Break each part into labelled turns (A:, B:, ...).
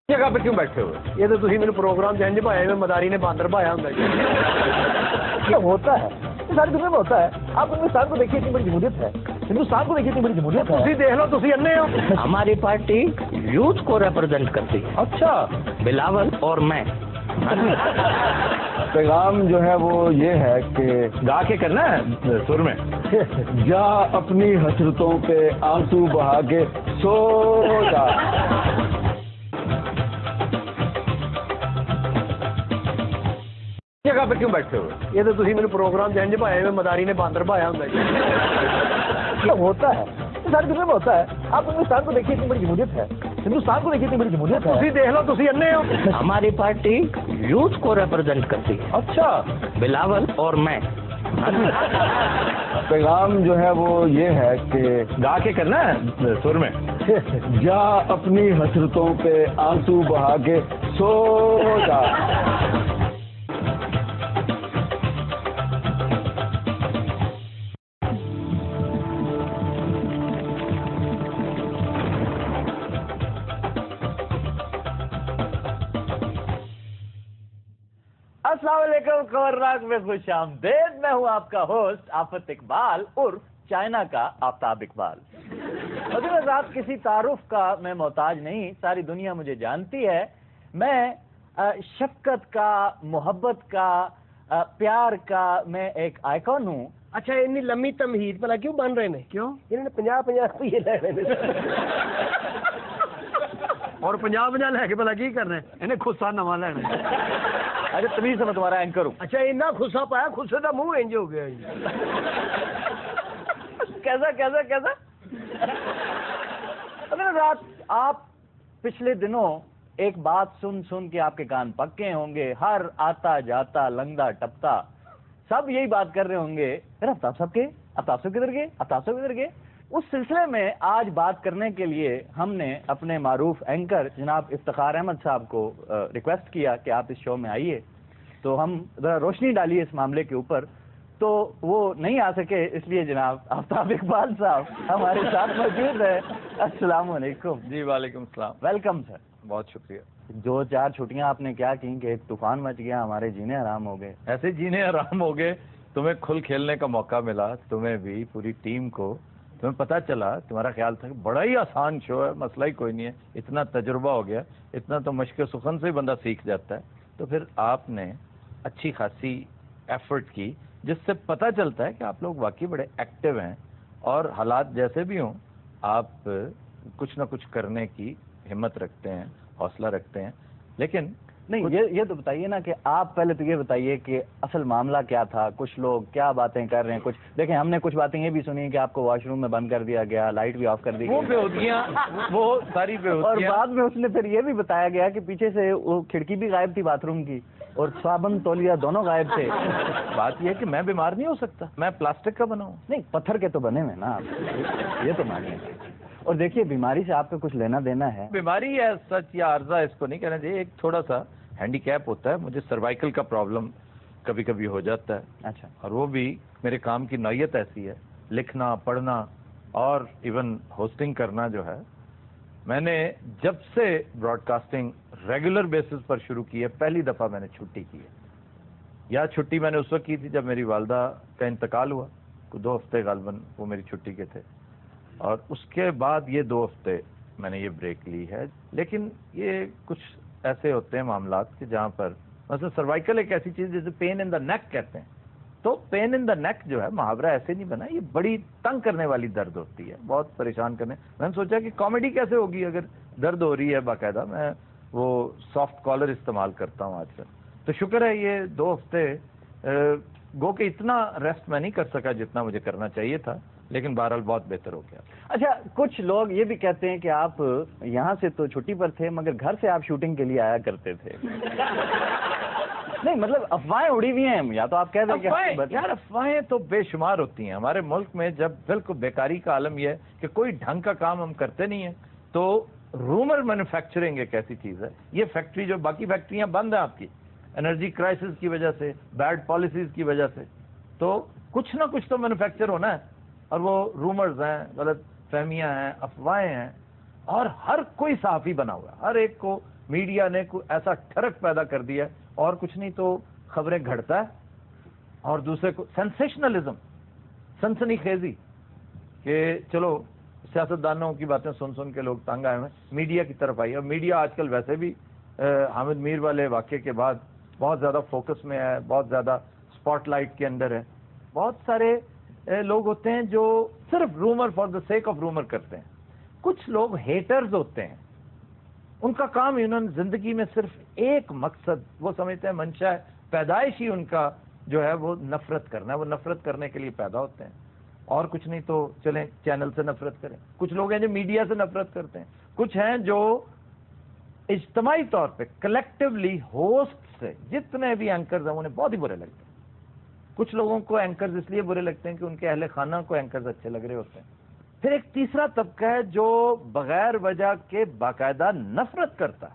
A: جگہ پہ کیوں بیٹھے ہوئے؟
B: یہ تو تھی میرے پروگرام جنج بھایا میں مداری نے باندر بھایا ہوں
C: ہوتا ہے ساری دنیا میں ہوتا ہے. آپ ہندوستان کو دیکھیے اتنی بڑی جمہوریت ہے. ہندوستان کو دیکھیے اتنی بڑی جمہوریت ہے.
B: تھی دیکھ لو تھی انے ہو.
D: ہماری پارٹی یوتھ کو ریپرزینٹ کرتی ہے.
C: اچھا
D: بلاول اور میں.
C: پیغام جو ہے وہ یہ ہے کہ
A: گا کے کرنا ہے سر میں.
C: جا اپنی حسرتوں پہ آنسو بہا کے سو جا.
A: جگہ پہ کیوں بیٹھے ہوئے؟
B: یہ تو تھی میرے پروگرام جنج بھایا میں مداری نے باندر بھایا ہوں
C: ہوتا ہے ساری دنیا میں ہوتا ہے. آپ ہندوستان کو دیکھیے اتنی بڑی جمہوریت ہے. ہندوستان کو دیکھیے اتنی بڑی جمہوریت ہے.
B: تھی دیکھ لو تھی انے ہو.
D: ہماری پارٹی یوتھ کو ریپرزینٹ کرتی ہے.
C: اچھا
D: بلاول اور میں.
C: پیغام جو ہے وہ یہ ہے کہ
A: گا کے کرنا ہے سر میں.
C: جا اپنی حسرتوں پہ آنسو بہا کے سو جا.
E: السلام علیکم. خبرناک میں خوش آمدید. میں ہوں آپ کا ہوسٹ آفت اقبال عرف چائنا کا آفتاب اقبال. حضور ذات کسی تعارف کا میں محتاج نہیں. ساری دنیا مجھے جانتی ہے. میں شفقت کا، محبت کا، پیار کا میں ایک آئیکن ہوں.
B: اچھا اتنی لمبی تمہید بھلا کیوں بن رہے ہیں؟ کیوں؟ انہوں نے 50 روپیے لے رہے ہیں اور 50 لے کے بھلا کی کر رہے ہیں؟ انہیں خصا نواں لینا.
E: اچھا تمیز سے میں تمہارا اینکر ہوں.
B: اچھا اتنا خصا پایا خصے کا منہ انج ہو گیا.
E: کیسا کیسا کیسا حضور ذات آپ پچھلے دنوں ایک بات سن سن کے آپ کے کان پکے ہوں گے. ہر آتا جاتا لنگڑا ٹپتا سب یہی بات کر رہے ہوں گے. افتاب صاحب کے افتاب صاحب کدھر گئے، افتاب صاحب کدھر گئے. اس سلسلے میں آج بات کرنے کے لیے ہم نے اپنے معروف اینکر جناب افتخار احمد صاحب کو ریکویسٹ کیا کہ آپ اس شو میں آئیے تو ہم ذرا روشنی ڈالیے اس معاملے کے اوپر. تو وہ نہیں آ سکے اس لیے جناب آفتاب اقبال صاحب ہمارے ساتھ موجود ہے. السلام علیکم.
A: جی وعلیکم السلام.
E: Welcome sir.
A: بہت شکریہ.
E: 2-4 چھٹیاں آپ نے کیا کی کہ ایک طوفان مچ گیا، ہمارے جینے حرام ہو گئے.
A: ایسے جینے آرام ہو گئے. تمہیں کھل کھیلنے کا موقع ملا، تمہیں بھی پوری ٹیم کو. تمہیں پتہ چلا، تمہارا خیال تھا کہ بڑا ہی آسان شو ہے، مسئلہ ہی کوئی نہیں ہے، اتنا تجربہ ہو گیا، اتنا تو مشق سخن سے ہی بندہ سیکھ جاتا ہے. تو پھر آپ نے اچھی خاصی ایفرٹ کی جس سے پتہ چلتا ہے کہ آپ لوگ واقعی بڑے ایکٹیو ہیں اور حالات جیسے بھی ہوں آپ کچھ نہ کچھ کرنے کی ہمت رکھتے ہیں، حوصلہ رکھتے ہیں. لیکن
E: نہیں یہ تو بتائیے نا کہ آپ پہلے تو یہ بتائیے کہ اصل معاملہ کیا تھا. کچھ لوگ کیا باتیں کر رہے ہیں. کچھ دیکھیں ہم نے کچھ باتیں یہ بھی سنی کہ آپ کو واش روم میں بند کر دیا گیا، لائٹ بھی آف کر دی
A: وہ
E: گئی،
A: بےہودگیاں، وہ ساری
E: اور
A: بےہودگیاں.
E: بعد میں اس نے پھر یہ بھی بتایا گیا کہ پیچھے سے وہ کھڑکی بھی غائب تھی باتھ روم کی اور صابن تولیہ دونوں غائب تھے.
A: بات یہ ہے کہ میں بیمار نہیں ہو سکتا، میں پلاسٹک کا بنا ہوں.
E: نہیں پتھر کے تو بنے ہوئے نا آپ، یہ تو مانیے. اور دیکھیے بیماری سے آپ کو کچھ لینا دینا ہے.
A: بیماری ہے سچ یا عارضہ اس کو نہیں کہنا چاہیے. ایک تھوڑا سا ہینڈی کیپ ہوتا ہے. مجھے سروائیکل کا پرابلم کبھی کبھی ہو جاتا ہے.
E: اچھا.
A: اور وہ بھی میرے کام کی نوعیت ایسی ہے، لکھنا پڑھنا اور ایون ہوسٹنگ کرنا جو ہے. میں نے جب سے براڈ کاسٹنگ ریگولر بیسس پر شروع کی ہے، پہلی دفعہ میں نے چھٹی کی ہے. یا چھٹی میں نے اس وقت کی تھی جب میری والدہ کا انتقال ہوا، 2 ہفتے غالباً وہ میری چھٹی کے تھے. اور اس کے بعد یہ 2 ہفتے میں نے یہ بریک لی ہے. لیکن یہ کچھ ایسے ہوتے ہیں معاملات کہ جہاں پر مثلا سروائیکل ایک ایسی چیز جیسے پین ان دا نیک کہتے ہیں. تو پین ان دا نیک جو ہے محاورہ ایسے نہیں بنا، یہ بڑی تنگ کرنے والی درد ہوتی ہے، بہت پریشان کرنے. میں نے سوچا کہ کامیڈی کیسے ہوگی اگر درد ہو رہی ہے. باقاعدہ میں وہ سافٹ کالر استعمال کرتا ہوں آج کل. تو شکر ہے یہ 2 ہفتے گو کہ اتنا ریسٹ میں نہیں کر سکا جتنا مجھے کرنا چاہیے تھا، لیکن بہرحال بہت بہتر ہو گیا.
E: اچھا کچھ لوگ یہ بھی کہتے ہیں کہ آپ یہاں سے تو چھٹی پر تھے مگر گھر سے آپ شوٹنگ کے لیے آیا کرتے تھے. نہیں مطلب افواہیں اڑی ہوئی ہیں. یا تو آپ کہہ دیں کہ
A: یار افواہیں تو بے شمار ہوتی ہیں ہمارے ملک میں. جب بالکل بیکاری کا عالم یہ ہے کہ کوئی ڈھنگ کا کام ہم کرتے نہیں ہیں، تو رومر مینوفیکچرنگ ایک ایسی چیز ہے. یہ فیکٹری جو باقی فیکٹریاں بند ہیں آپ کی انرجی کرائسس کی وجہ سے، بیڈ پالیسیز کی وجہ سے، تو کچھ نہ کچھ تو مینوفیکچر ہونا ہے. اور وہ رومرز ہیں، غلط فہمیاں ہیں، افواہیں ہیں. اور ہر کوئی صحافی بنا ہوا ہے، ہر ایک کو میڈیا نے کوئی ایسا ٹھرک پیدا کر دیا ہے، اور کچھ نہیں تو خبریں گھڑتا ہے اور دوسرے کو سینسیشنلزم، سنسنی خیزی، کہ چلو سیاستدانوں کی باتیں سن سن کے لوگ تنگ آئے ہیں، میڈیا کی طرف آئی. اور میڈیا آج کل ویسے بھی حامد میر والے واقعے کے بعد بہت زیادہ فوکس میں ہے، بہت زیادہ اسپاٹ لائٹ کے اندر ہے. بہت سارے لوگ ہوتے ہیں جو صرف rumour for the sake of rumour کرتے ہیں. کچھ لوگ ہیٹرز ہوتے ہیں، ان کا کام انہوں نے زندگی میں صرف ایک مقصد وہ سمجھتے ہیں، منشا ہے، پیدائش ہی ان کا جو ہے وہ نفرت کرنا ہے. وہ نفرت کرنے کے لیے پیدا ہوتے ہیں، اور کچھ نہیں تو چلیں چینل سے نفرت کریں. کچھ لوگ ہیں جو میڈیا سے نفرت کرتے ہیں، کچھ ہیں جو اجتماعی طور پہ کلیکٹیولی ہوسٹ سے جتنے بھی اینکرز ہیں انہیں بہت ہی برے لگتے ہیں. کچھ لوگوں کو اینکرز اس لیے برے لگتے ہیں کہ ان کے اہل خانہ کو اینکرز اچھے لگ رہے ہوتے ہیں. پھر ایک تیسرا طبقہ ہے جو بغیر وجہ کے باقاعدہ نفرت کرتا ہے.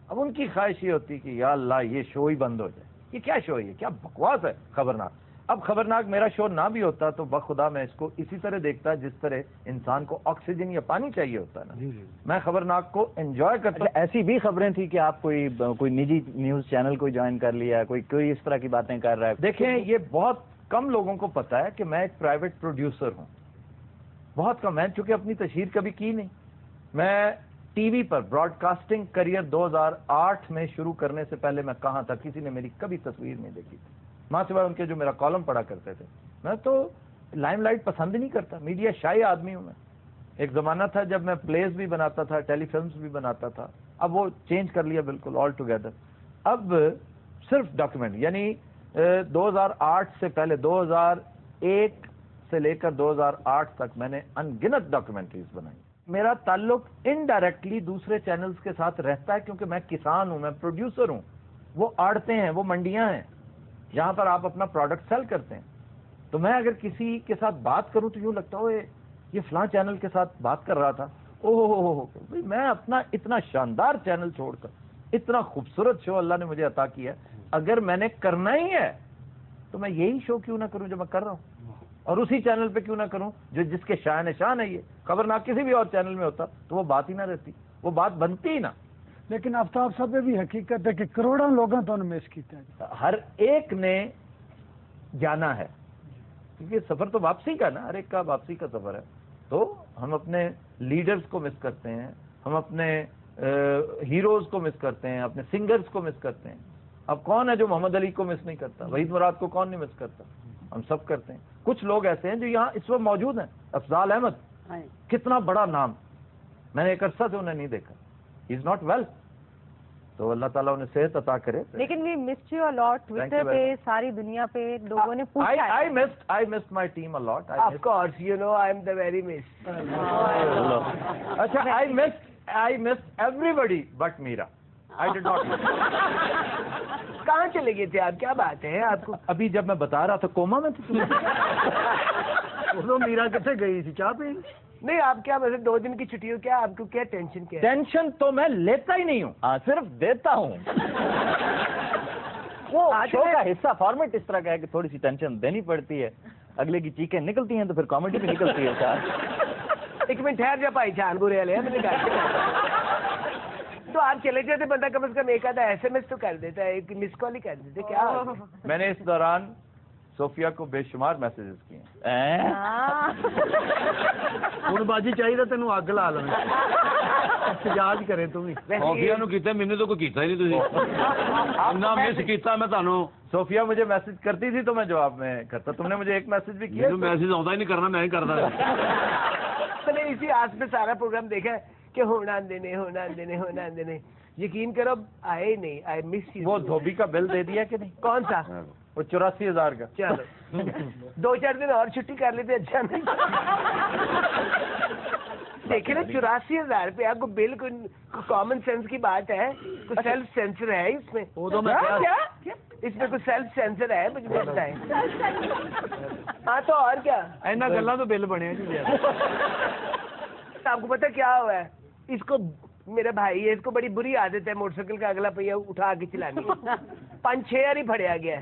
A: اب ان کی خواہش یہ ہوتی کہ یا اللہ یہ شو ہی بند ہو جائے. یہ کیا شو ہے، کیا بکواس ہے خبرناک. اب خبرناک میرا شو نہ بھی ہوتا تو بخدا میں اس کو اسی طرح دیکھتا جس طرح انسان کو آکسیجن یا پانی چاہیے ہوتا ہے نا. میں خبرناک کو انجوائے کرتا ہوں.
E: ایسی بھی خبریں تھیں کہ آپ کوئی نجی نیوز چینل کو جوائن کر لیا، کوئی اس طرح کی باتیں کر رہا ہے؟
A: دیکھیں یہ بہت کم لوگوں کو پتا ہے کہ میں ایک پرائیویٹ پروڈیوسر ہوں. بہت کم. میں چونکہ اپنی تشہیر کبھی کی نہیں. میں ٹی وی پر براڈ کاسٹنگ کریئر 2008 میں شروع کرنے سے پہلے میں کہاں تھا کسی نے میری کبھی تصویر نہیں دیکھی تھی، ماں سوائے ان کے جو میرا کالم پڑھا کرتے تھے. میں تو لائم لائٹ پسند ہی نہیں کرتا، میڈیا شائع آدمی ہوں میں. ایک زمانہ تھا جب میں پلیز بھی بناتا تھا، ٹیلی فلمز بھی بناتا تھا. اب وہ چینج کر لیا بالکل آل ٹوگیدر. اب صرف ڈاکیومنٹ، یعنی 2008 سے پہلے 2001 سے لے کر 2008 تک میں نے ان گنت ڈاکیومنٹریز بنائی. میرا تعلق انڈائریکٹلی دوسرے چینلز کے ساتھ رہتا ہے کیونکہ میں کسان ہوں، میں پروڈیوسر ہوں. وہ آڑتیں ہیں، وہ منڈیاں ہیں جہاں پر آپ اپنا پروڈکٹ سیل کرتے ہیں. تو میں اگر کسی کے ساتھ بات کروں تو یوں لگتا ہو یہ فلاں چینل کے ساتھ بات کر رہا تھا. بھئی میں اپنا اتنا شاندار چینل چھوڑ کر اتنا خوبصورت شو اللہ نے مجھے عطا کیا ہے، اگر میں نے کرنا ہی ہے تو میں یہی شو کیوں نہ کروں جو میں کر رہا ہوں، اور اسی چینل پہ کیوں نہ کروں جو جس کے شان ہے یہ. خبرناک کسی بھی اور چینل میں ہوتا تو وہ بات ہی نہ رہتی، وہ بات بنتی ہی نہ.
F: لیکن آفتاب صاحب یہ بھی حقیقت ہے کہ کروڑوں لوگوں تو مس کیتے ہیں.
A: ہر ایک نے جانا ہے کیونکہ سفر تو واپسی کا نا، ہر ایک کا واپسی کا سفر ہے. تو ہم اپنے لیڈرز کو مس کرتے ہیں، ہم اپنے ہیروز کو مس کرتے ہیں، اپنے سنگرز کو مس کرتے ہیں. اب کون ہے جو محمد علی کو مس نہیں کرتا؟ وحید مراد کو کون نہیں مس کرتا؟ ہم سب کرتے ہیں. کچھ لوگ ایسے ہیں جو یہاں اس وقت موجود ہیں. افضال احمد کتنا بڑا نام، میں نے ایک عرصہ سے انہیں نہیں دیکھا. He is not well. تو اللہ تعالیٰ انہیں صحت عطا کرے.
G: لیکن we missed you a lot. Twitter پہ ساری دنیا پہ لوگوں نے پوچھا.
A: I missed my team a lot.
B: Of course, you know I am the very miss.
A: اچھا I missed everybody but Meera. I did not miss.
B: کہاں چلے گئے تھے آپ؟ کیا بات ہے آپ کو؟
A: ابھی جب میں بتا رہا تھا کوما میں تھی.
F: میرا کتنے گئی تھی چاہ پہ؟
B: نہیں آپ کیا مطلب 2 دن کی چھٹی ہو، کیا آپ کو کیا ٹینشن کیا ہے؟
A: ٹینشن تو میں لیتا ہی نہیں ہوں، صرف دیتا ہوں.
E: وہ شو کا حصہ فارمیٹ اس طرح کا ہے کہ تھوڑی سی ٹینشن دینی پڑتی ہے. اگلے کی چیخیں نکلتی ہیں تو پھر کامیڈی بھی نکلتی ہے.
B: ایک منٹ ٹھہر جا بھائی جان، برے والے میں نے کہا تو آپ چلے جاتے، بندہ کم از کم ایک آدھا ایس ایم ایس تو کر دیتا ہے، ایک مس کال ہی کر دیتے. کیا
A: میں نے اس دوران صوفیہ کو بے شمار میسیجز کیے ہیں.
F: ہوں باجی چاہیے تینوں اگ لا لیں احتجاج کرے تم.
H: صوفیہ نو کیتا، مینوں تو کوئی کیتا ہی نہیں. اتنا مس کیتا میں تانوں.
A: صوفیہ مجھے میسج کرتی تھی تو میں جواب میں کرتا. تم نے مجھے ایک میسج بھی کیا.
H: میسج آتا ہی نہیں کرنا، میں ہی کرتا.
B: میں نے اسی آس پہ سارا پروگرام دیکھا ہے کہ ہونا دینے. یقین کرو آئے نہیں. آئی مس یو.
A: وہ دھوبی کا بل دے دیا کہ نہیں؟
B: کون سا؟
A: وہ 84,000 کا.
B: چلو 2-4 دن اور چھٹی کر لیتے اچھا نہیں. دیکھیں نا 84,000 روپیہ کو بل. کوئی کامن سینس کی بات ہے؟ کوئی سیلف سینسر ہے اس میں؟ اس میں کوئی سیلف سینسر ہے؟ مجھے بتائیں. ہاں تو اور کیا
F: اینا گلا تو بل بنے.
B: آپ کو پتا کیا ہوا ہے؟ اس کو میرا بھائی ہے، اس کو بڑی بری عادت ہے موٹر سائیکل کا اگلا پہیہ اٹھا کے چلانی. 5-6 بار ہی پھڑیا گیا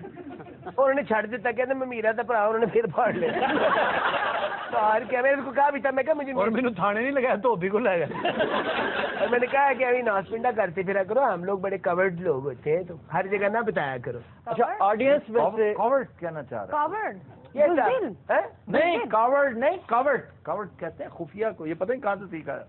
B: اور انہوں نے چھڑ دیتا. کہتے میں میرا تھا پڑا، انہوں نے پھر پھاڑ لیا. اور کیا میں نے اس کو کہا بھی تھا, میں کہا مجھے
C: اور مینو تھانے نہیں لگایا تو بھی کو لے گیا.
B: اور میں نے کہا کہ ابھی ناسپنڈا کرتے پھرا کرو, ہم لوگ بڑے کورڈ لوگ ہوتے ہیں تو ہر جگہ نہ بتایا کرو.
E: اچھا آڈینس میں سے
A: کاورڈ کہنا چاہ رہا
G: کاورڈ
A: نہیں, کاورڈ نہیں, کاورڈ کہتے ہیں خفیہ کو. یہ پتہ نہیں کہاں سے سیکھا ہے.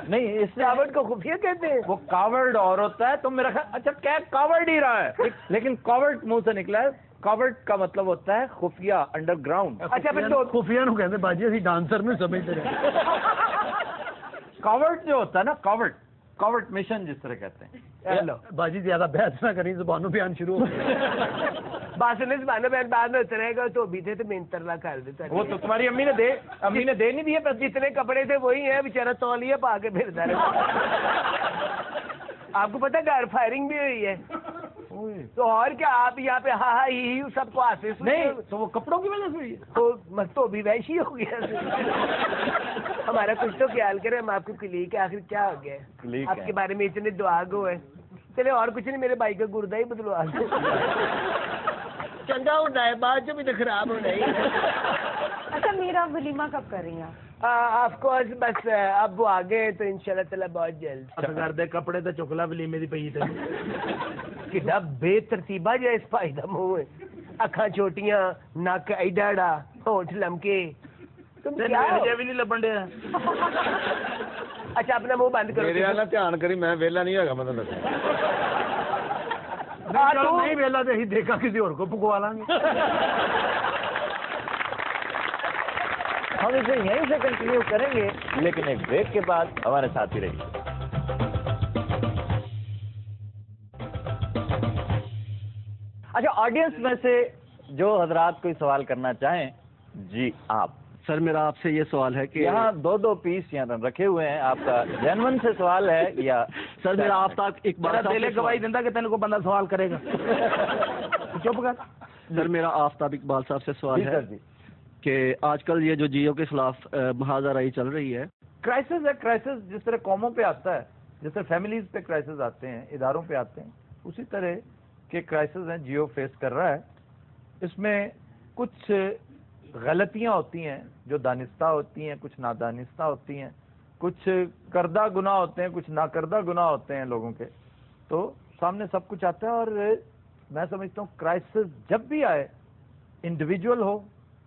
A: نہیں, اس سے
B: کاورڈ کو خفیہ کہتے ہیں.
A: وہ کاورڈ اور ہوتا ہے تو میرا خیال, اچھا کیا کاورڈ ہی رہا ہے, لیکن کاورڈ منہ سے نکلا ہے. کاورڈ کا مطلب ہوتا ہے خفیہ, انڈر گراؤنڈ.
B: اچھا پھر تو
C: خفیہ نو کہتے باجی اسی ڈانسر میں سمجھتے رہے.
A: کاورڈ جو ہوتا ہے نا, کاورڈ مشن جس طرح کہتے ہیں.
C: باجی زیادہ بحث نہ کریں, زبانوں بیان شروع ہو گیا.
B: باسن زبانوں بیان بعد میں اترے گا تو بھی تھے تو مینترلا کر دیتا.
A: وہ تو تمہاری امی نے دے نہیں دیے,
B: جتنے کپڑے تھے وہی ہیں, بیچارہ تولیہ پا کے پھرتا رہا. آپ کو پتا گھر فائرنگ بھی ہوئی ہے تو اور کیا, آپ یہاں پہ ہاں ہی سب کو آتے
A: نہیں, تو وہ کپڑوں کی وجہ سے ہوئی ہے.
B: تو بھی ویسی ہو گیا. ہمارا کچھ تو خیال کریں, ہم آپ کو کلیک ہے, آخر کیا ہو گیا آپ کے بارے میں اتنے دعا گو ہے. چلے اور کچھ نہیں, میرے بھائی کا گردہ ہی بدلوا دو. چنگا ہوتا ہے بعد جو بھی تو خراب ہونا ہی.
G: اچھا میرا ولیمہ کب کر رہی ہیں
B: آف کورس, بس اب وہ آگے تو انشاءاللہ تعالی بہت جلد.
C: گھر دے کپڑے تو چکلا ولیمے دی پئی تے
B: کتنا بے ترتیبہ جو اس بھائی دا منہ ہے, اکھاں چھوٹیاں, نک ایڈا, ہونٹ لمکے. تم کیا
C: بھی نہیں لبن دیا.
B: اچھا اپنا منہ بند کرو.
H: میرے والا دھیان کری, میں ویلا نہیں ہوگا مطلب.
C: نہیں ویلا تو دیکھا کسی اور کو پکوا لیں گے.
E: ہم اسے یہیں سے کنٹینیو کریں گے, لیکن ایک بریک کے بعد ہمارے ساتھ ہی رہیے. اچھا آڈینس میں سے جو حضرات کوئی سوال کرنا چاہیں, جی آپ.
C: سر میرا آپ سے یہ سوال ہے کہ
E: یہاں 2 پیس یہاں رکھے ہوئے ہیں, آپ کا جینون سے سوال ہے یا؟
C: سر میرا آپ تک ایک بات دل گواہی دینا کہ تین کو بندہ سوال کرے گا. چپ کر. سر میرا آفتاب اقبال صاحب سے سوال ہے کہ آج کل یہ جو جیو کے خلاف محاذ آرائی چل رہی ہے,
A: کرائسس ہے. کرائسس جس طرح قوموں پہ آتا ہے, جس طرح فیملیز پہ کرائسس آتے ہیں, اداروں پہ آتے ہیں, اسی طرح کے کرائسس ہیں جیو فیس کر رہا ہے. اس میں کچھ غلطیاں ہوتی ہیں جو دانستہ ہوتی ہیں, کچھ نادانستہ ہوتی ہیں, کچھ کردہ گناہ ہوتے ہیں, کچھ ناکردہ گناہ ہوتے ہیں لوگوں کے. تو سامنے سب کچھ آتا ہے, اور میں سمجھتا ہوں کرائسس جب بھی آئے, انڈیویجول ہو,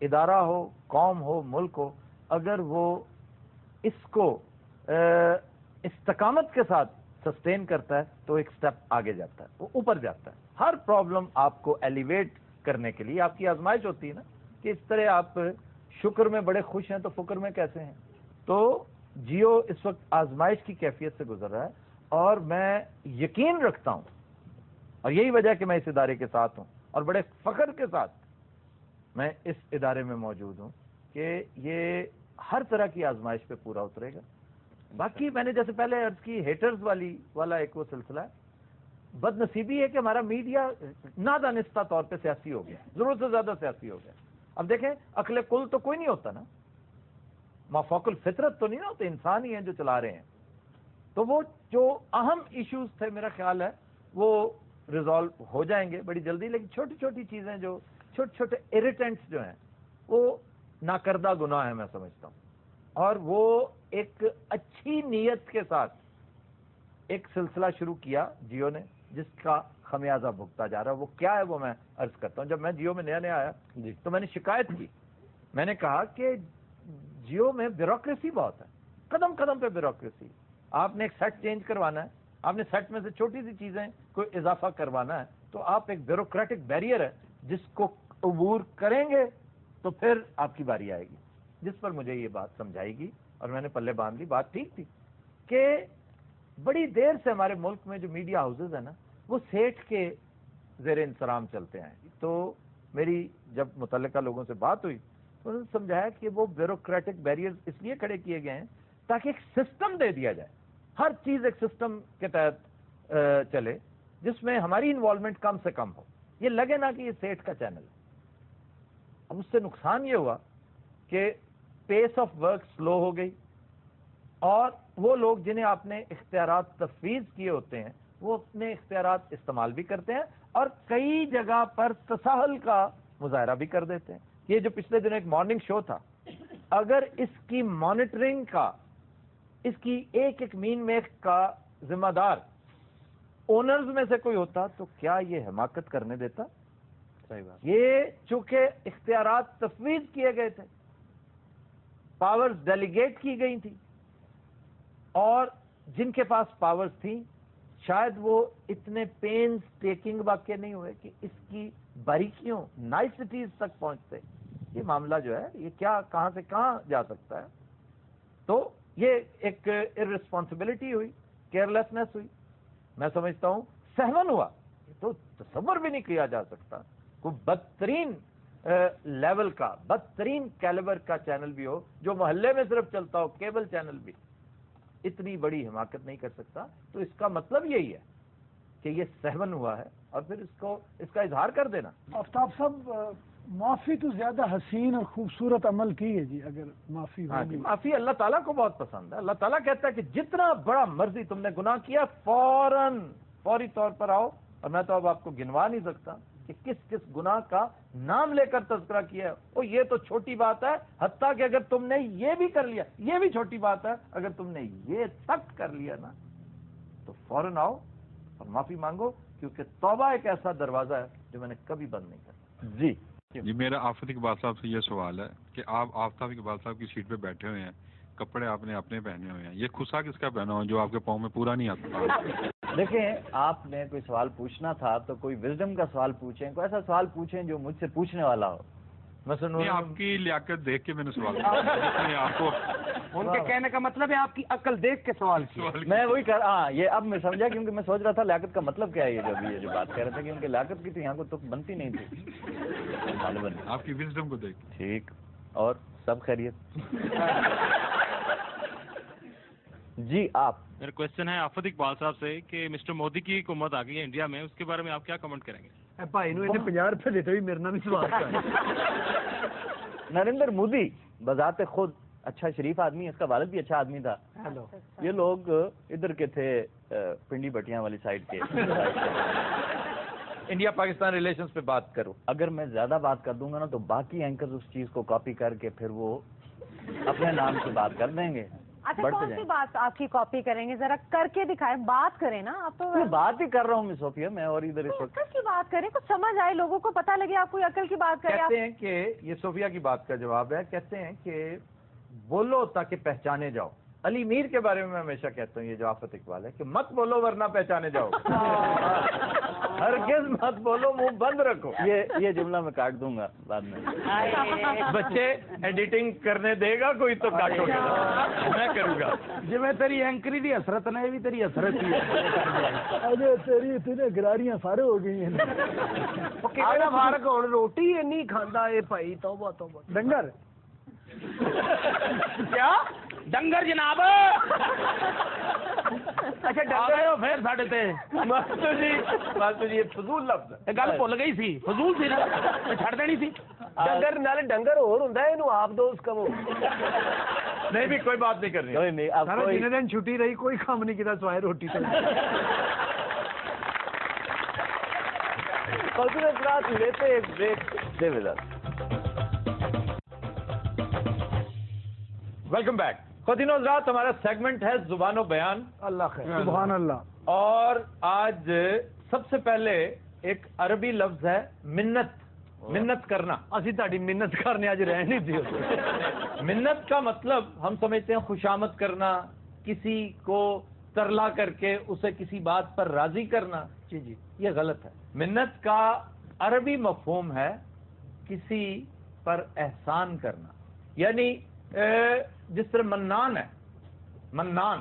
A: ادارہ ہو, قوم ہو, ملک ہو, اگر وہ اس کو استقامت کے ساتھ سسٹین کرتا ہے تو ایک سٹیپ آگے جاتا ہے, وہ اوپر جاتا ہے. ہر پرابلم آپ کو ایلیویٹ کرنے کے لیے آپ کی آزمائش ہوتی ہے نا, کہ اس طرح آپ شکر میں بڑے خوش ہیں تو فکر میں کیسے ہیں. تو جیو اس وقت آزمائش کی کیفیت سے گزر رہا ہے, اور میں یقین رکھتا ہوں, اور یہی وجہ کہ میں اس ادارے کے ساتھ ہوں اور بڑے فخر کے ساتھ میں اس ادارے میں موجود ہوں, کہ یہ ہر طرح کی آزمائش پہ پورا اترے گا. باقی میں نے جیسے پہلے عرض کی, ہیٹرز والا ایک وہ سلسلہ ہے. بد نصیبی ہے کہ ہمارا میڈیا نادانستہ طور پہ سیاسی ہو گیا, ضرورت سے زیادہ سیاسی ہو گیا. اب دیکھیں, عقل کل تو کوئی نہیں ہوتا نا, مافوق الفطرت تو نہیں نا ہوتے, انسان ہی ہیں جو چلا رہے ہیں. تو وہ جو اہم ایشوز تھے میرا خیال ہے وہ ریزالو ہو جائیں گے بڑی جلدی, لیکن چھوٹی چھوٹی چیزیں جو چھوٹے چھوٹے اریٹنٹس جو ہیں وہ ناکردہ گناہ ہیں میں سمجھتا ہوں. اور وہ ایک اچھی نیت کے ساتھ ایک سلسلہ شروع کیا جیو نے, جس کا خمیازہ بھگتا جا رہا ہے. وہ کیا ہے وہ میں عرض کرتا ہوں. جب میں جیو میں نیا آیا تو میں نے شکایت کی, میں نے کہا کہ جیو میں بیوروکریسی بہت ہے, قدم قدم پہ بیوروکریسی. آپ نے ایک سیٹ چینج کروانا ہے, آپ نے سیٹ میں سے چھوٹی سی چیزیں کوئی اضافہ کروانا ہے, تو آپ ایک بیوروکریٹک بیریئر ہے جس کو عبور کریں گے تو پھر آپ کی باری آئے گی. جس پر مجھے یہ بات سمجھائی گی اور میں نے پلے باندھ لی. بات ٹھیک تھی کہ بڑی دیر سے ہمارے ملک میں جو میڈیا ہاؤسز ہیں نا وہ سیٹ کے زیر انصرام چلتے ہیں. تو میری جب متعلقہ لوگوں سے بات ہوئی تو انہوں نے سمجھایا کہ وہ بیوروکریٹک بیریئر اس لیے کھڑے کیے گئے ہیں تاکہ ایک سسٹم دے دیا جائے, ہر چیز ایک سسٹم کے تحت چلے جس میں ہماری انوالومنٹ کم سے کم ہو. یہ لگے نا کہ یہ سیٹ کا چینل ہے. اب اس سے نقصان یہ ہوا کہ پیس آف ورک سلو ہو گئی, اور وہ لوگ جنہیں آپ نے اختیارات تفویض کیے ہوتے ہیں وہ اپنے اختیارات استعمال بھی کرتے ہیں اور کئی جگہ پر تساہل کا مظاہرہ بھی کر دیتے ہیں. یہ جو پچھلے دنوں ایک مارننگ شو تھا اگر اس کی مانیٹرنگ کا، اس کی ایک ایک مین میک کا ذمہ دار اونرز میں سے کوئی ہوتا تو کیا یہ حماقت کرنے دیتا؟
E: صحیح بات.
A: یہ چونکہ اختیارات تفویض کیے گئے تھے، پاورز ڈیلیگیٹ کی گئی تھی، اور جن کے پاس پاورز تھیں شاید وہ اتنے پینز ٹیکنگ واقع نہیں ہوئے کہ اس کی باریکیوں نائسٹیز تک پہنچتے. یہ معاملہ جو ہے یہ کیا کہاں سے کہاں جا سکتا ہے. تو یہ ایک ارسپانسبلٹی ہوئی، کیئرلیسنس ہوئی، میں سمجھتا ہوں سہون ہوا. یہ تو تصور بھی نہیں کیا جا سکتا کوئی بدترین لیول کا، بدترین کیلیبر کا چینل بھی ہو جو محلے میں صرف چلتا ہو، کیبل چینل بھی اتنی بڑی حماقت نہیں کر سکتا. تو اس کا مطلب یہی ہے کہ یہ سہون ہوا ہے اور پھر اس کا اظہار کر دینا.
F: آفتاب صاحب معافی تو زیادہ حسین اور خوبصورت عمل کی ہے جی. اگر معافی ہوگی،
A: معافی اللہ تعالیٰ کو بہت پسند ہے. اللہ تعالیٰ کہتا ہے کہ جتنا بڑا مرضی تم نے گناہ کیا فوری طور پر آؤ. اور میں تو اب آپ کو گنوا نہیں سکتا کہ کس کس گناہ کا نام لے کر تذکرہ کیا ہے. وہ یہ تو چھوٹی بات ہے، حتیٰ کہ اگر تم نے یہ بھی کر لیا یہ بھی چھوٹی بات ہے. اگر تم نے یہ تک کر لیا نا تو فوراً آؤ اور معافی مانگو، کیونکہ توبہ ایک ایسا دروازہ ہے جو میں نے کبھی بند نہیں کرتا.
I: جی میرا آفت اقبال صاحب سے یہ سوال ہے کہ آپ آفتاب اقبال صاحب کی سیٹ پہ بیٹھے ہوئے ہیں، کپڑے آپ نے اپنے پہنے ہوئے ہیں، یہ خسا کس کا پہنا ہوا جو آپ کے پاؤں میں پورا نہیں آتا؟
E: دیکھیں، آپ نے کوئی سوال پوچھنا تھا تو کوئی وزڈم کا سوال پوچھیں، کوئی ایسا سوال پوچھیں جو مجھ سے پوچھنے والا ہو.
I: نہیں، آپ کی لیاقت دیکھ کے میں نے سوال کیا. آپ کو
B: ان کے کہنے کا مطلب ہے آپ کی عقل دیکھ کے سوال کیا.
E: میں وہی یہ اب میں سمجھا، کیونکہ میں سوچ رہا تھا لیاقت کا مطلب کیا ہے. یہ جو بات کہہ رہے تھے کہ ان کے لیاقت کی تھی، یہاں کو تو بنتی نہیں تھی.
I: آپ کی وزڈم کو دیکھ.
E: ٹھیک، اور سب خیریت؟ جی آپ.
J: میرا کوشچن ہے آفت اقبال صاحب سے کہ مسٹر مودی کی حکومت آ گئی ہے انڈیا میں، اس کے بارے میں آپ کیا کمنٹ کریں گے؟
F: بھائی نے 50 روپے دیتے ہوئی میرے نام بھی سوال کیا.
E: نریندر مودی بذات خود اچھا شریف آدمی، اس کا والد بھی اچھا آدمی تھا. یہ لوگ ادھر کے تھے، پنڈی بٹیاں والی سائڈ کے.
A: انڈیا پاکستان ریلیشنز پہ بات کرو.
E: اگر میں زیادہ بات کر دوں گا نا تو باقی اینکرز اس چیز کو کاپی کر کے پھر وہ اپنے نام سے بات کر دیں گے.
G: اچھا، کون سی بات آپ کی کاپی کریں گے؟ ذرا کر کے دکھائیں، بات کریں نا. آپ تو
E: میں بات ہی کر رہا ہوں مس صوفیہ، میں اور ادھر اس وقت
G: عقل کی بات کریں، کچھ سمجھ آئے، لوگوں کو پتہ لگے آپ کوئی عقل کی بات کریں.
A: کہتے ہیں کہ یہ صوفیہ کی بات کا جواب ہے. کہتے ہیں کہ بولو تاکہ پہچانے جاؤ. علی میر کے بارے میں ہمیشہ کہتا ہوں، یہ جو آفت اقبال ہے، کہ مت بولو ورنہ پہچانے جاؤ. ہرگز مت بولو، منہ بند رکھو.
E: یہ جملہ میں کاٹ دوں گا بعد میں.
A: بچے ایڈیٹنگ کرنے دے گا کوئی تو کاٹو گے، میں کروں گا.
B: جی میں تیری اینکری دی حسرت نہیں، بھی تیری حسرت ہی
F: اجے تیری اتنے گراریاں فارغ ہو گئی ہیں.
B: آنا فارغ ہون روٹی نہیں کھاندا اے بھائی. توبہ توبہ.
F: ڈنگر
B: کیا ڈنگر جناب؟ اچھا ڈنگر پھر ساڈے تے
A: مالتو جی یہ فضول لفظ ہے.
B: گل بھول گئی سی، فضول سی نا، چھڑ دینی سی. ڈنگر نال ڈنگر اور ہوندا ہے، اینو آپ دوست کہو.
A: نہیں بھی کوئی بات نہیں کرنی.
E: کوئی نہیں، اب
F: سارا جن دن چھٹی رہی کوئی کام نہیں کیا سوائے روٹی تو.
E: رات لیتے ایک بریک دے وزر.
A: Welcome back. خواتین و حضرات، ہمارا سیگمنٹ ہے زبان و بیان.
B: اللہ خیر.
F: سبحان اللہ.
A: اور آج سب سے پہلے ایک عربی لفظ ہے منت. منت کرنا.
F: اسی تہاڈی منت کرنے اج رہ نہیں دی.
A: منت کا مطلب ہم سمجھتے ہیں خوشامد کرنا، کسی کو ترلا کر کے اسے کسی بات پر راضی کرنا.
B: جی جی،
A: یہ غلط ہے. منت کا عربی مفہوم ہے کسی پر احسان کرنا. یعنی جس طرح منان ہے، منان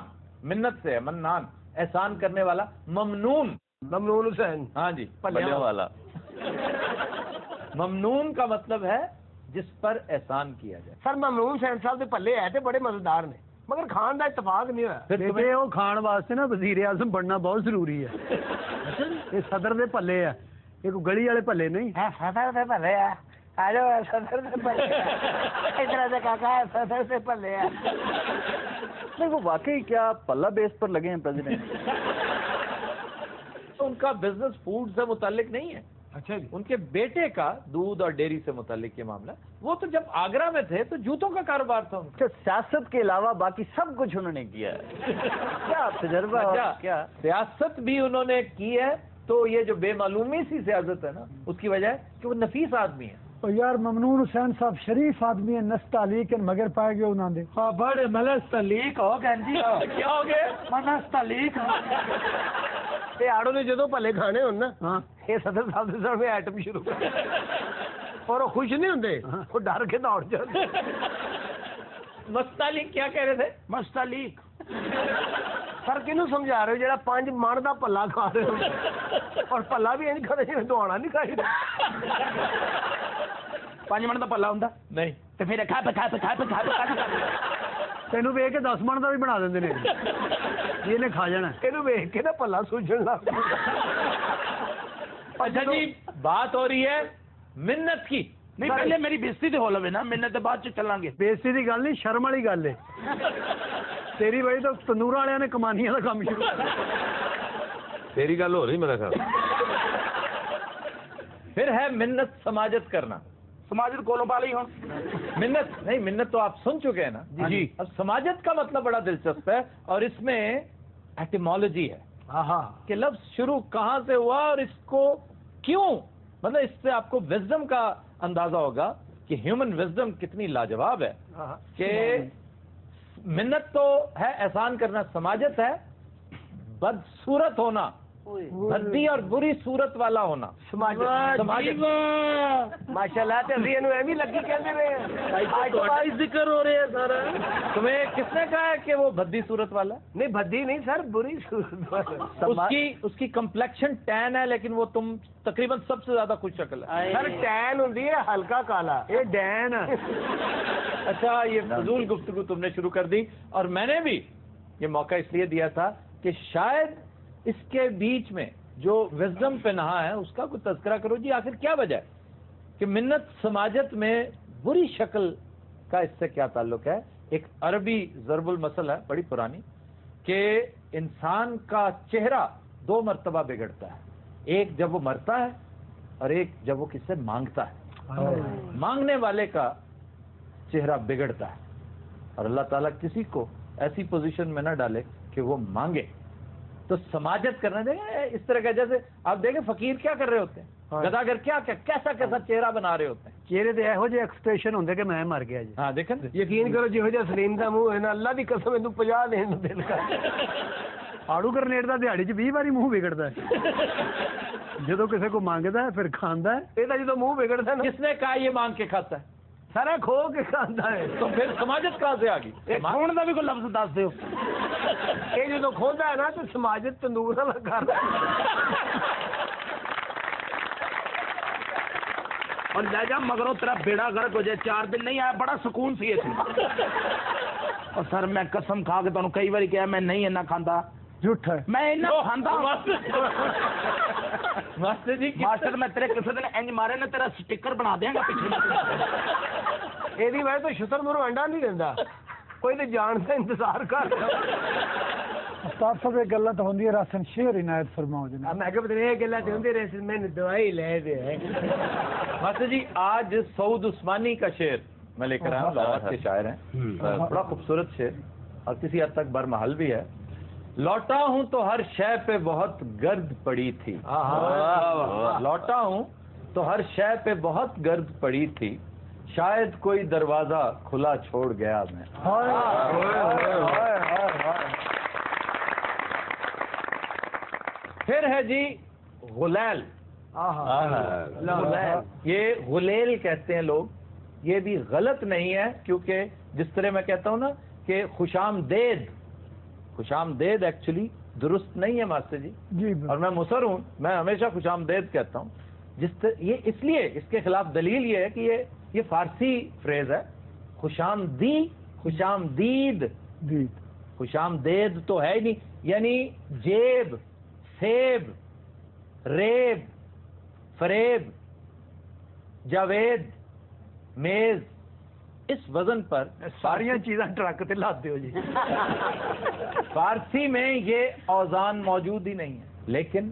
A: منت سے ہے، منان احسان کرنے والا. ممنون،
B: ممنون حسین.
A: ہاں جی،
E: پلیوں والا.
A: ممنون کا مطلب ہے جس پر احسان کیا جائے.
B: سر ممنون حسین صاحب دے پلے ہے تے بڑے مزیدار نے، مگر کھان دا اتفاق نہیں ہوا.
F: بیٹے وہ کھان واسطے نا وزیر اعظم بننا بہت ضروری ہے. یہ صدر دے پلے ہے، یہ کوئی گلی والے پلے نہیں.
B: صدر دے پلے ہے. آجو صدر سے پلے. ادھر سے کاکا صدر سے پلے ہے.
E: نہیں، وہ واقعی کیا پلہ بیس پر لگے ہیں پریزیڈنٹ؟
A: ان کا بزنس فوڈ سے متعلق نہیں ہے. اچھا جی. ان کے بیٹے کا دودھ اور ڈیری سے متعلق یہ معاملہ. وہ تو جب آگرہ میں تھے تو جوتوں کا کاروبار تھا ان کا.
E: سیاست کے علاوہ باقی سب کچھ انہوں نے کیا ہے. کیا تجربہ کیا
A: سیاست بھی انہوں نے کی ہے. تو یہ جو بے معلومی سی سیاست ہے نا اس کی وجہ ہے کہ وہ نفیس آدمی ہے.
F: یار ممنون حسین صاحب شریف آدمی ہے, نستعلیق مگر پائے گئے انہوں نے.
B: ہاں بڑے ملستعلیق ہو گنجی.
A: کیا ہو گئے؟
B: منستعلیق. یہ آڑوں نے جدو پلے کھانے ہوں نا, یہ صدر صاحب کے سامنے آئٹم شروع کر اور وہ خوش نہیں ہوتے, وہ ڈر کے دوڑ جاتے.
A: مستعلیق کیا کہہ رہے تھے؟
B: مستعلیق سر کنوں سمجھا رہے ہو جڑا 5 من دا پلا کھا رہے ہو اور پلا بھی نہیں کھاتے جی دوڑا نہیں کھائی.
C: 5 من دا پلا ہوندا
A: نہیں
C: تے پھر کھا
F: تینوں ویکھ کے 10 من دا بھی بنا دیندے نے, یہ نے کھا جانا.
B: اینوں ویکھ کے نا پلا سوجن لگ پیا.
A: اچھا جی بات ہو رہی ہے منت کی.
C: نہیں پہلے میری بےزتی تے ہو لوے نا, منت دے بعد چ چلاں گے.
F: بےزتی دی گل نہیں, شرم والی گل ہے. تیری وجہ تو تندور والے نے کمانیاں کا کام شروع کر
H: تیری گل ہو رہی میرا خیال.
A: پھر ہے منت سماجت کرنا.
C: سماجت کولوں پا لئی ہن
A: منت نہیں, منت تو آپ سن چکے ہیں نا جی. اب سماجت کا مطلب بڑا دلچسپ ہے اور اس میں ایٹیمالوجی ہے کہ لفظ شروع کہاں سے ہوا اور اس کو کیوں, مطلب اس سے آپ کو وزڈم کا اندازہ ہوگا کہ ہیومن وزڈم کتنی لاجواب ہے. کہ منت تو ہے احسان کرنا, سماجت ہے بدصورت ہونا, بدی اور بری صورت والا ہونا.
B: ماشاء اللہ بھی لگی کہتے
C: ذکر ہو رہے ہیں سارا.
A: تمہیں کس نے کہا ہے کہ وہ بھدی صورت والا؟
B: نہیں بھدی نہیں سر, بری صورت والا.
A: اس کی کمپلیکشن ٹین ہے لیکن وہ تم تقریباً سب سے زیادہ خوش شکل ہے.
B: سر ٹین ہوتی ہے ہلکا کالا, یہ ڈین.
A: اچھا یہ فضول گفتگو تم نے شروع کر دی اور میں نے بھی یہ موقع اس لیے دیا تھا کہ شاید اس کے بیچ میں جو وزڈم پہ نہا ہے اس کا کوئی تذکرہ کرو جی. آخر کیا وجہ ہے کہ منت سماجت میں بری شکل کا اس سے کیا تعلق ہے؟ ایک عربی ضرب المثل ہے بڑی پرانی کہ انسان کا چہرہ 2 مرتبہ بگڑتا ہے, ایک جب وہ مرتا ہے اور ایک جب وہ کس سے مانگتا ہے. مانگنے والے کا چہرہ بگڑتا ہے اور اللہ تعالیٰ کسی کو ایسی پوزیشن میں نہ ڈالے کہ وہ مانگے. تو سماجت کرنا دیں اس طرح کا, جیسے آپ دیکھیں فقیر کیا کر رہے ہوتے ہیں, گداگر کیا کیسا چہرہ بنا رہے ہوتے ہیں.
F: چہرے تے یہو جے ایکسپریشن ہوندے کہ میں مر گیا جی.
A: ہاں دیکھیں
B: یقین کرو جہو جہا سلیم دا منہ ہے نا, اللہ دی قسم اینوں 50 دین نوں دل کر.
F: آڑو گرنیٹ دا دیہاڑی چ 20 باری منہ بگڑدا ہے. جدوں کسے کو مانگدا ہے پھر کھاندا ہے.
B: یہ جدوں منہ بگڑدا ہے نا,
A: کس نے کہا یہ مانگ کے کھاتا ہے؟
B: سارا کھو کے کھاندا ہے.
A: تو پھر سماجت کہاں سے آ گئی؟
C: کھون دا بھی کوئی لفظ دس دیو.
B: یہ جدوں کھوندا ہے نا تو سماجت تندور والا کردا
C: اور لے جا مگروں تیرا بیڑا غرق ہو جائے. 4 دن نہیں آیا, بڑا سکون سی ہے. اور سر میں قسم کھا کے تانوں کئی باری کہا میں نہیں اینا کھاندا.
F: جھوٹ ہے.
C: میں اینا کھاندا.
A: ماسٹر جی
C: ماسٹر میں تیرے کسی دن انج مارے نے تیرا سٹیکر بنا دیاں گا پیچھے.
B: یہ وجہ تو شتر مرو انڈا نہیں دیندا, کوئی تو جان سے انتظار کر.
F: استاد صاحب ایک گل تو ہوندی ہے, راسن شعر عنایت فرماؤ جناب.
B: میں کہ پتہ نہیں گلاں تے ہوندی رہے, میں نے دوائی لے دے.
A: ماسٹر جی آج سعود عثمانی کا شعر میں لے کر آیا ہوں, لاہور کے شاعر ہیں, بڑا خوبصورت شعر اور کسی حد تک برمحل بھی ہے. لوٹا ہوں تو ہر شے پہ بہت گرد پڑی تھی. لوٹا ہوں تو ہر شے پہ بہت گرد پڑی تھی, شاید کوئی دروازہ کھلا چھوڑ گیا میں. پھر ہے جی غلیل. یہ غلیل کہتے ہیں لوگ, یہ بھی غلط نہیں ہے کیونکہ جس طرح میں کہتا ہوں نا کہ خوش آمدید ایکچولی درست نہیں ہے ماسٹر جی. اور میں مصر ہوں, میں ہمیشہ خوش آمدید کہتا ہوں. یہ اس لیے اس کے خلاف دلیل یہ ہے کہ یہ فارسی فریز ہے. خوش آمدید خوش آمدید تو ہے ہی نہیں. یعنی جیب, سیب, ریب, فریب, جاوید, میز, اس وزن پر
F: ساریاں چیزاں ٹرک تے لاتے ہو جی.
A: فارسی میں یہ اوزان موجود ہی نہیں ہے. لیکن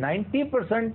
A: 90%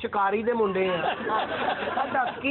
B: ਸ਼ਿਕਾਰੀ ਦੇ ਮੁੰਡੇ ਆ ਸਾਡਾ ਕੀ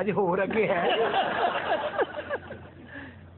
B: ਅਜੇ ਹੋਰ ਅੱਗੇ ਹੈ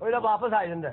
B: ਉਹ ਜਿਹੜਾ ਵਾਪਸ ਆ ਜਾਂਦਾ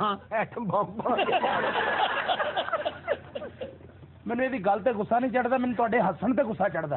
B: ਹਾਂ ਐਟਮ ਬੰਬ ਪਾ ਕੇ
K: ਮੈਨੂੰ ਇਹਦੀ ਗੱਲ ਤੇ ਗੁੱਸਾ ਨਹੀਂ ਚੜਦਾ, ਮੈਨੂੰ ਤੁਹਾਡੇ ਹੱਸਣ ਤੇ ਗੁੱਸਾ ਚੜਦਾ।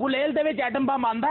K: ਗੁਲੇਲ ਦੇ ਵਿੱਚ ਐਟਮ ਬੰਬ ਆਂਦਾ।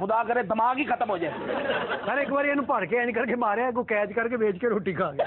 K: ਖੁਦਾ ਕਰੇ ਦਿਮਾਗ ਹੀ ਖਤਮ ਹੋ ਜਾਏ।
F: ਸਰ ਇੱਕ ਵਾਰੀ ਇਹਨੂੰ ਭੜ ਕੇ ਇੰਜ ਕਰਕੇ ਮਾਰਿਆ, ਕੋਈ ਕੈਚ ਕਰਕੇ ਵੇਚ ਕੇ ਰੋਟੀ ਖਾ ਗਿਆ।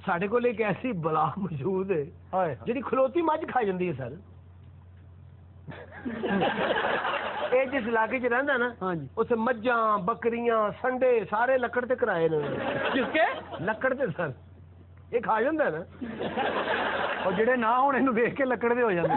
B: ਸਾਡੇ ਕੋਲ ਇੱਕ ਐਸੀ ਬਲਾ ਮੌਜੂਦ ਹੈ ਜਿਹੜੀ ਖਲੋਤੀ ਮੱਝ ਖਾ ਜਾਂਦੀ ਹੈ ਸਰ। ਇਹ ਜਿਸ ਇਲਾਕੇ 'ਚ ਰਹਿੰਦਾ ਨਾ ਉੱਥੇ ਮੱਝਾਂ ਬੱਕਰੀਆਂ ਸੰਡੇ ਸਾਰੇ ਲੱਕੜ ਤੇ ਕਰਾਏ ਨੇ।
F: ਕਿਸਕੇ?
B: ਲੱਕੜ ਤੇ ਸਰ ਇਹ ਖਾ ਜਾਂਦਾ ਨਾ।
F: ਔਰ ਜਿਹੜੇ ਨਾ ਹੁਣ ਇਹਨੂੰ ਵੇਖ ਕੇ ਲੱਕੜ ਦੇ ਹੋ ਜਾਂਦੇ।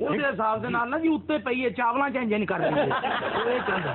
K: ਉਹਦੇ ਹਿਸਾਬ ਦੇ ਨਾਲ ਨਾ ਜੀ ਉੱਤੇ ਪਈ ਹੈ ਚਾਵਲਾਂ ਚ ਇੰਜ ਕਰ ਰਹੀ ਹੈ ਇਹ ਕਹਿੰਦਾ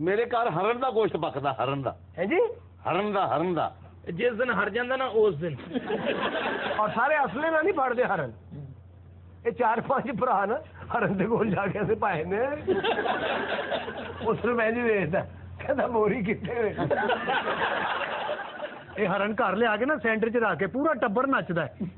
H: ਮੇਰੇ ਘਰ ਹਰਨ ਦਾ ਗੋਸ਼ਤ ਪੱਕਦਾ, ਹਰਨ ਦਾ।
B: ਹੈ ਜੀ?
H: ਹਰਨ ਦਾ
K: ਜਿਸ ਦਿਨ ਹਰ ਜਾਂਦਾ ਨਾ ਉਸ ਦਿਨ।
B: ਔਰ ਸਾਰੇ ਅਸਲੇ ਨਾਲ ਨਹੀਂ ਫੜਦੇ ਹਰਨ। ਇਹ 4-5 ਭਰਾ ਨਾ ਹਰਨ ਦੇ ਕੋਲ ਜਾ ਕੇ ਅਸੀਂ ਪਾਏ ਨੇ। ਉਸ ਨੂੰ ਮੈਂ ਜੀ ਵੇਖਦਾ, ਕਹਿੰਦਾ ਮੋਰੀ ਕਿੱਥੇ ਵੇ?
F: ਇਹ ਹਰਨ ਘਰ ਲਿਆ ਕੇ ਨਾ ਸੈਂਟਰ 'ਚ ਰੱਖ ਕੇ ਪੂਰਾ ਟੱਬਰ ਨੱਚਦਾ ਹੈ,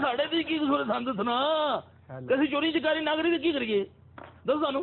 K: ਸਾਡੇ ਦੀ ਕੀ ਕਸੂਰ ਸਾਨੂੰ ਸੁਣਾ, ਅਸੀਂ ਚੋਰੀ ਚਕਾਰੀ ਨਾਗਰੀ ਦੀ ਕੀ ਕਰੀਏ ਦੱਸ ਸਾਨੂੰ।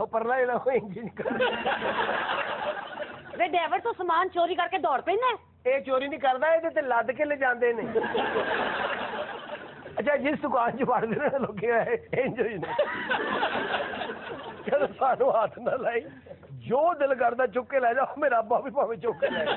B: ਉਹ ਪਰਲਾ ਜਿਹੜਾ ਉਹ ਇੰਜਨ ਕਰ ਰਿਹਾ।
G: ਵੇ ਡਰਾਈਵਰ ਤੋਂ ਸਮਾਨ ਚੋਰੀ ਕਰਕੇ ਦੌੜ ਪੈਂਦਾ।
B: ਇਹ ਚੋਰੀ ਨਹੀਂ ਕਰਦਾ, ਇਹਦੇ ਤੇ ਲੱਦ ਕੇ ਲੈ ਜਾਂਦੇ ਨੇ। ਅੱਛਾ ਜਿਸ ਦੁਕਾਨ 'ਚ ਵੜਦੇ ਨੇ ਲੋਕੀ ਇੰਜ ਹੋਈ ਨੇ, ਕਹਿੰਦਾ ਸਾਨੂੰ ਹੱਥ ਨਾ ਲਾਈ, ਜੋ ਦਿਲ ਕਰਦਾ ਚੁੱਕ ਕੇ ਲੈ ਜਾਓ, ਮੇਰਾ ਅੱਬਾ ਵੀ ਭਾਵੇਂ ਚੁੱਕ ਕੇ ਲੈ ਜਾਏ।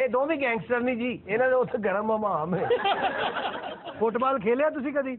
B: ਇਹ ਦੋਵੇਂ ਗੈਂਗਸਟਰ ਨਹੀਂ ਜੀ, ਇਹਨਾਂ ਦੇ ਉੱਥੇ ਗਰਮ ਹਮਾਮ ਹੈ।
F: ਫੁੱਟਬਾਲ ਖੇਲਿਆ ਤੁਸੀਂ ਕਦੀ?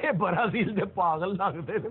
B: ਇਹ ਬਰਾਜ਼ੀਲ ਦੇ ਪਾਗਲ ਲੱਗਦੇ ਨੇ।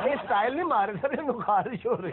B: ਇਹ ਸਟਾਈਲ ਨਹੀਂ ਮਾਰੇ ਸਰ, ਇਹਨੂੰ ਖਾਰਿਸ਼ ਹੋ ਰਹੀ।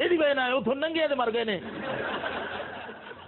K: ਇਹਦੀ ਵਜ੍ਹਾ ਨਾਲ ਉਥੋਂ ਨੰਗੇ ਤੇ ਮਰ ਗਏ ਨੇ।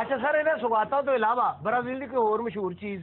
B: ਅੱਛਾ ਸਰ ਇਹਨਾਂ ਸੁਗਾਤਾਂ ਤੋਂ ਇਲਾਵਾ ਬਰਾਜ਼ੀਲ ਦੀ ਕੋਈ ਹੋਰ ਮਸ਼ਹੂਰ ਚੀਜ਼?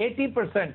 A: 80%